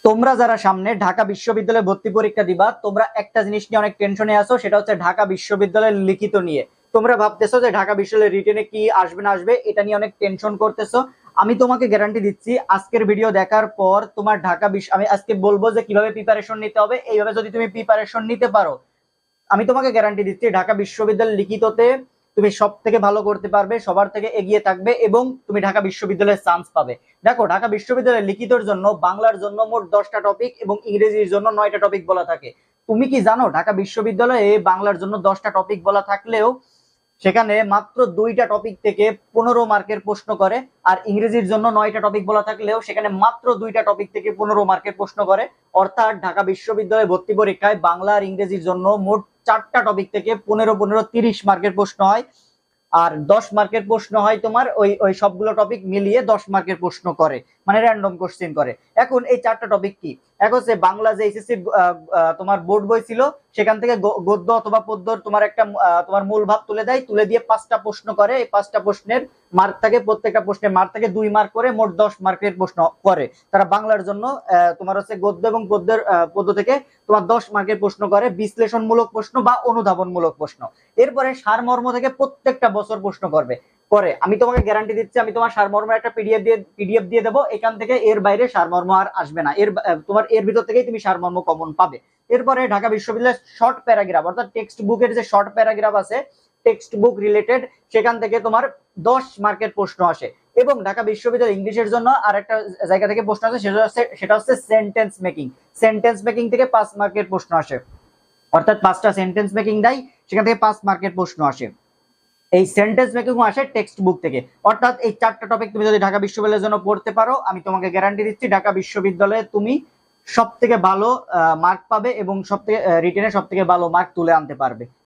তোমরা যারা সামনে ঢাকা বিশ্ববিদ্যালয়ে ভর্তি পরীক্ষা দিবা, তোমরা একটা জিনিস নিয়ে অনেক টেনশনে আছো, সেটা হচ্ছে ঢাকা বিশ্ববিদ্যালয়ের লিখিত নিয়ে। তোমরা ভাবতেছো যে ঢাকা বিশ্ববিদ্যালয়ের রিটেনে কি আসবে না আসবে, এটা নিয়ে অনেক টেনশন করতেছো। আমি তোমাকে গ্যারান্টি দিচ্ছি, আজকের ভিডিও দেখার পর তোমার আমি আজকে বলবো যে কিভাবে প্রিপারেশন নিতে হবে। এইভাবে যদি তুমি প্রিপারেশন নিতে পারো, আমি তোমাকে গ্যারান্টি দিচ্ছি ঢাকা বিশ্ববিদ্যালয়ের লিখিততে তুমি সব থেকে ভালো করতে পারবে, সবার থেকে এগিয়ে থাকবে এবং তুমি ঢাকা বিশ্ববিদ্যালয়ের চান্স পাবে। দেখো, ঢাকা বিশ্ববিদ্যালয়ের লিখিতর জন্য বাংলার জন্য মোট 10টা টপিক এবং ইংরেজির জন্য 9টা টপিক বলা থাকে। তুমি কি জানো ঢাকা বিশ্ববিদ্যালয়ে বাংলার জন্য 10টা টপিক বলা থাকলেও সেখানে মাত্র 2টা টপিক থেকে 15 মার্কের প্রশ্ন করে, আর ইংরেজির জন্য 9টা টপিক বলা থাকলেও সেখানে মাত্র 2টা টপিক থেকে 15 মার্কের প্রশ্ন করে। অর্থাৎ ঢাকা বিশ্ববিদ্যালয়ে ভর্তি পরীক্ষায় বাংলা আর ইংরেজির জন্য মোট 4টা টপিক থেকে 15 15 30 মার্কের প্রশ্ন হয়। আর 10 মার্কের প্রশ্ন হয় তোমার ওই ওই সবগুলো টপিক মিলিয়ে 10 মার্কের প্রশ্ন করে, মানে র্যান্ডম কোশ্চেন করে। এখন এই 4টা টপিক কি? এক হচ্ছে বাংলা, যে এইচএসসি তোমার বোর্ড বই ছিল সেখান থেকে গদ্য অথবা পদ্যর তোমার একটা তোমার মূল ভাব তুলে দেয়, তুলে দিয়ে 5টা প্রশ্ন করে। এই 5টা প্রশ্নের মার্ক থাকে, প্রত্যেকটা প্রশ্নের মার্ক থাকে 2 মার্ক করে, মোট 10 মার্কের প্রশ্ন করে তারা বাংলার জন্য। তোমার হচ্ছে গদ্য এবং পদ্যের পদ্য থেকে তোমার 10 মার্কের প্রশ্ন করে, বিশ্লেষণমূলক প্রশ্ন বা অনুধাবনমূলক প্রশ্ন। এরপরে সারমর্ম থেকে প্রত্যেকটা বছর প্রশ্ন করবে করে। আমি তোমাকে গ্যারান্টি দিচ্ছি, আমি তোমার সারমর্মের একটা পিডিএফ দিয়ে দেবো, এখান থেকে এর বাইরে সারমর্ম আর আসবে না। তোমার এর ভিতর থেকেই তুমি সারমর্ম কমন পাবে। এরপরে ঢাকা বিশ্ববিদ্যালয়ের শর্ট প্যারাগ্রাফ, অর্থাৎ টেক্সট বুকের যে শর্ট প্যারাগ্রাফ আছে টেক্সট বুক রিলেটেড, সেখান থেকে তোমার 10 মার্কের প্রশ্ন আসে। এবং ঢাকা বিশ্ববিদ্যালয় ইংলিশের জন্য আর একটা জায়গা থেকে প্রশ্ন আসে, সেটা হচ্ছে সেন্টেন্স মেকিং। সেন্টেন্স মেকিং থেকে 5 মার্কের প্রশ্ন আসে, অর্থাৎ 5টা সেন্টেন্স মেকিং দেয়, সেখান থেকে 5 মার্কের প্রশ্ন আসে। এই সেন্টেন্স মেকিং আসে টেক্সট বুক থেকে। অর্থাৎ এই 4টা টপিক তুমি যদি ঢাকা বিশ্ববিদ্যালয়ের জন্য পড়তে পারো, আমি তোমাকে গ্যারান্টি দিচ্ছি ঢাকা বিশ্ববিদ্যালয়ে তুমি সব থেকে ভালো মার্ক পাবে এবং সব থেকে রিটেনে সব থেকে ভালো মার্ক তুলে আনতে পারবে।